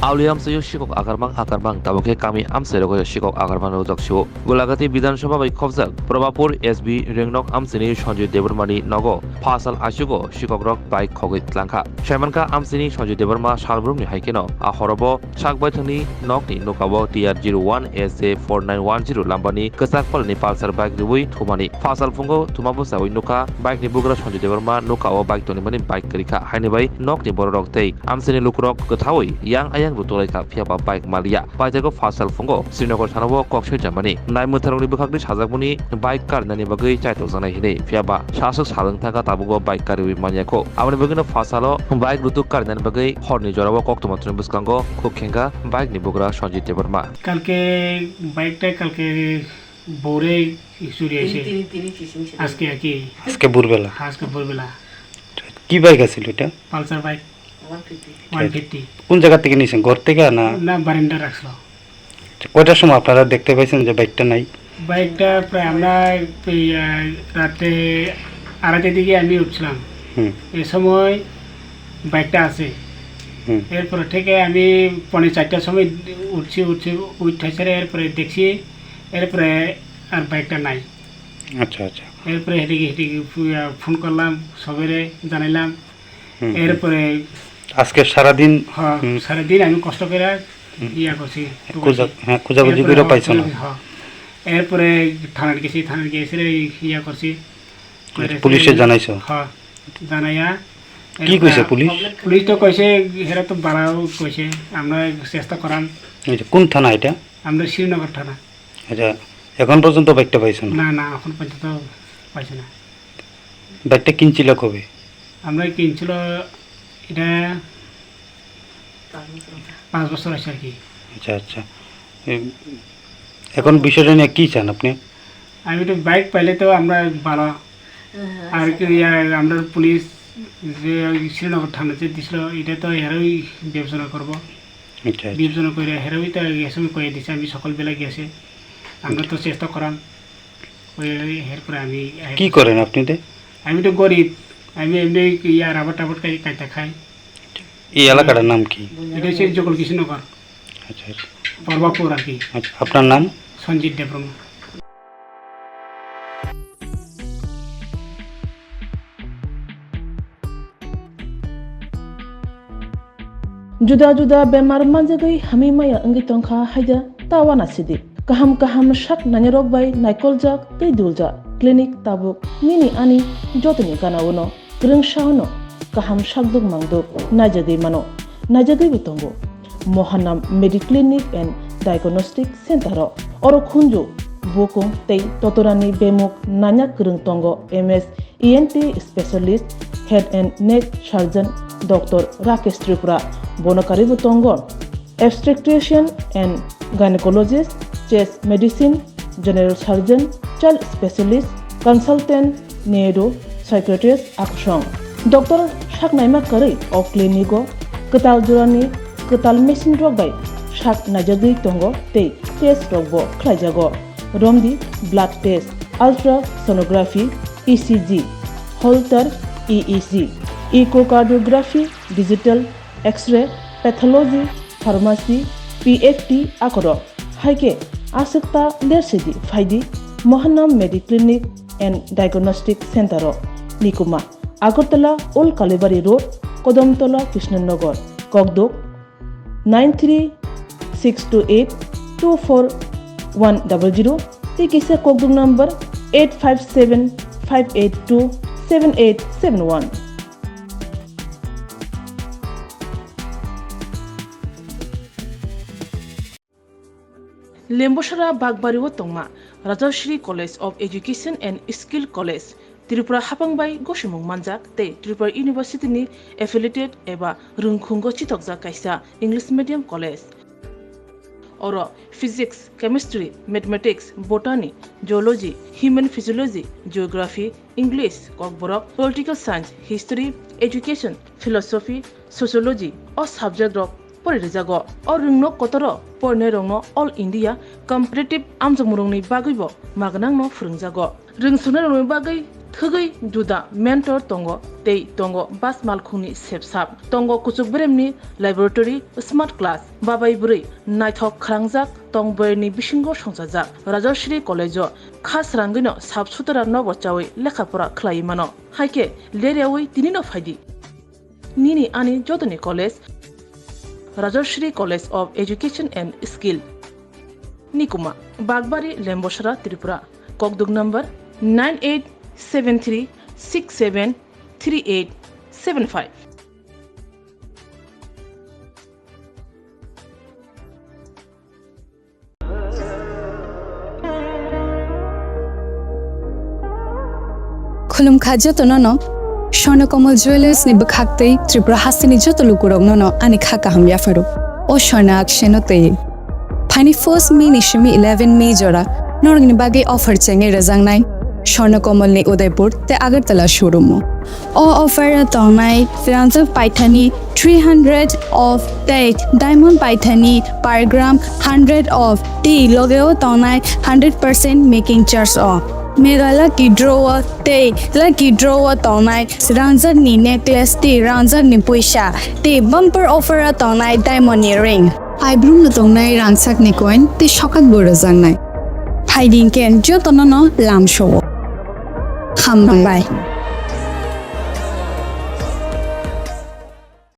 Auli amsayo Sikok akarmang taboke kami amsero Sikok akarman rojaksho Golaghatio Bidansabha bai khobjak Probapur SB Ringnok amsini Sanjit Debarmani nogo Fasal Ashugo Sikok rok bai Khogwi Twlangkha Saimanka amsini Sanjit Debarma salbrumni haikeno ahorobo sakbaithani nokni nokabo TR01 SJ4910 lambani kesakpalni Pulsar bike ribui thumani Fasal fungo thumabu sawi nuka bike ni bugra Sanjit Debarma nokao bike tonimani bike karika haini bai nokni borok tei amsini lukrok kethawi yang ayang butolaika phiaba bike malia baitego Fasal fungo Srinagar thanabo koksoi jamani naimutharokni bukhakni sajakmuni bike car nani bagai chaitok janai hine phiaba sasuk salung thaka tabugo bike kariwi maniako amani bagino Fasalo bike rutuk car nani bagai horni jorabo koktomatron buskango khukhenga bike ni bugra Sanjit Debarma কালকে বাইকটা কালকে ভোরে চুরি হয়েছে আজকে ভোরবেলা ভোরবেলা কি বাইক আছিল এটা? পালসার বাইক 150 কোন জায়গা থেকে নিয়েছেন, ঘর থেকে না না বারান্দা রাখছিল? কয়টার সময় আপনারা দেখতে পাইছেন যে বাইকটা নাই? বাইকটা প্রায় আমরা রাতে 2:30টার দিকে আমি উঠছিলাম, এই সময় বাইকটা আছে। এরপরে থেকে আমি 4:45টার সময় উঠেছে, এরপরে দেখছি, এরপরে আর বাইকটা নাই। আচ্ছা আচ্ছা। এরপরে হেঁটে ফোন করলাম, সবেরে জানাইলাম। এরপরে আজকে সারাদিন আমি কষ্ট করে ইয়া করছি, খোঁজাখুঁজি করে পাইছো না? এরপরে থানার গেছি, এসে ইয়া করছি, পুলিশে জানাইছো? হ্যাঁ জানাইয়া কি কইছে পুলিশ? পুলিশ তো কইছে হেরা তো বাড়াও কইছে, আমরা চেষ্টা করাম। কোন থানা এটা? আমরা শ্রীনগর থানা। আচ্ছা, এখন পর্যন্ত বাইকটা পাইছো না? না এখন পর্যন্ত পাইছি না। বাইকটা কিনছিল কবে? আমরা কিনছিল এটা 5 বছর আছে আর কি। আচ্ছা আচ্ছা। এখন বিষয়টা নিয়ে কি চান আপনি? আমি তো বাইক পাইলে তো আমরা ভালো, আর কি আমরা পুলিশ যে শ্রীনগর থানাতে দিছিল, এটা তো হেরাই বিবেচনা করবো। বিবেচনা করে হেরাই তো এসময় কয়ে দিছে, আমি সকালবেলা গেছে, আমরা তো চেষ্টা করাম। এরপরে আমি কি করেন আপনি? আমি তো গরিব, আমি এমনি রাবার টাবার কাইটা খাই। এই এলাকাটার নাম কি? এটা হচ্ছে জগলকৃষ্ণনগর। আচ্ছা আচ্ছা, পর্বাপুর আর কি। আচ্ছা, আপনার নাম? Sanjit Debbarma. Juda bemar manjagai hami maya angi tongkha haida tawana sidi kaham shak nanyarok bai naikolja tei dulja klinik tabuk nini ani jotni kanawono greng shaono kaham shakduk mangduk najagai mano najagai bitongo Mohanam Mediclinic and Diagnostic Center oro khunju bokong tei totorani bemuk nanya greng tongo MS ENT specialist head and neck surgeon Dr. Rakesh Tripura Bonakari Butongo, obstetrician and gynecologist, chest medicine, general surgeon, child specialist, consultant, neuro, psychiatrist, akushong. Dr. Shaknaima Kari of Clinico, Ketal Jurani, Ketal Machine Rogbai, Shak Najagi Tongo, Te, Test Rogbo, Klajago, Romdi, blood test, ultrasonography, ECG, Holter, EEG, echocardiography, digital, X-ray, pathology, pharmacy, PFT akoro. Haike asekta lersidi faidi Mohanam Mediclinic and Diagnostic Center Nikuma Agartala Old Kalibari Road, Kodamtola, Krishnanagar, Kogdok 93-628-24100. Tikisa Kogdok number 857-582-7871. Lembosara Bagbariwo Tongma, Rajashri College of Education and Skill College, Tripura Hapangbai Goshimung Manjak, Te Tripura University ni affiliated eba Rungkhungo Chitokja Kaisa English Medium College. Oro Physics, Chemistry, Mathematics, Botany, Geology, Human Physiology, Geography, English, Kokborok, Political Science, History, Education, Philosophy, Sociology, or subject of Porizago, or Rungno Kotoro, Pornerongno, All India, Competitive Amjamurungni Bagibo, Maganangno Frungzago. Ring Sunarung Bagi, thugui duda mentor tongo tei tongo bas malkhungni sepsap tongo kuchuk bremni laboratory smart class babai buri naithok khrangjak tongboyni bisingo songjajak Rajashri College khasrangino sabsutara nobo chawi lekhapora khlai mano haike lerewi tinino phaidi nini ani jotoni college Rajashri College of Education and Skill Nikuma Bagbari Lembosra Tripura Kokduk number 9873673875 Khulumkha jotono Swarnakomal Jewelers ni bakhaktei Tripura hasini jotolukurok nono ani khaka hamya faru o Swarna akshenote Pani first May ni shimi 11 May jora norgni bage offer chenge rejangnai Swarnakomal ni Udaipur te Agartala showroom o offer tongnai Swrangchati paithani 300 of date diamond paithani per gram 100 of tea logeo tongnai 100% making charge off Mega lucky drawer te lucky drawer tongnai Swrangchati ni necklace te Swrangchati ni puisha te bumper offer tongnai diamond earring Ibrum na tongnai rangsak ni coin te shokat bora jangnai Hiding ken jotono lam show Bye.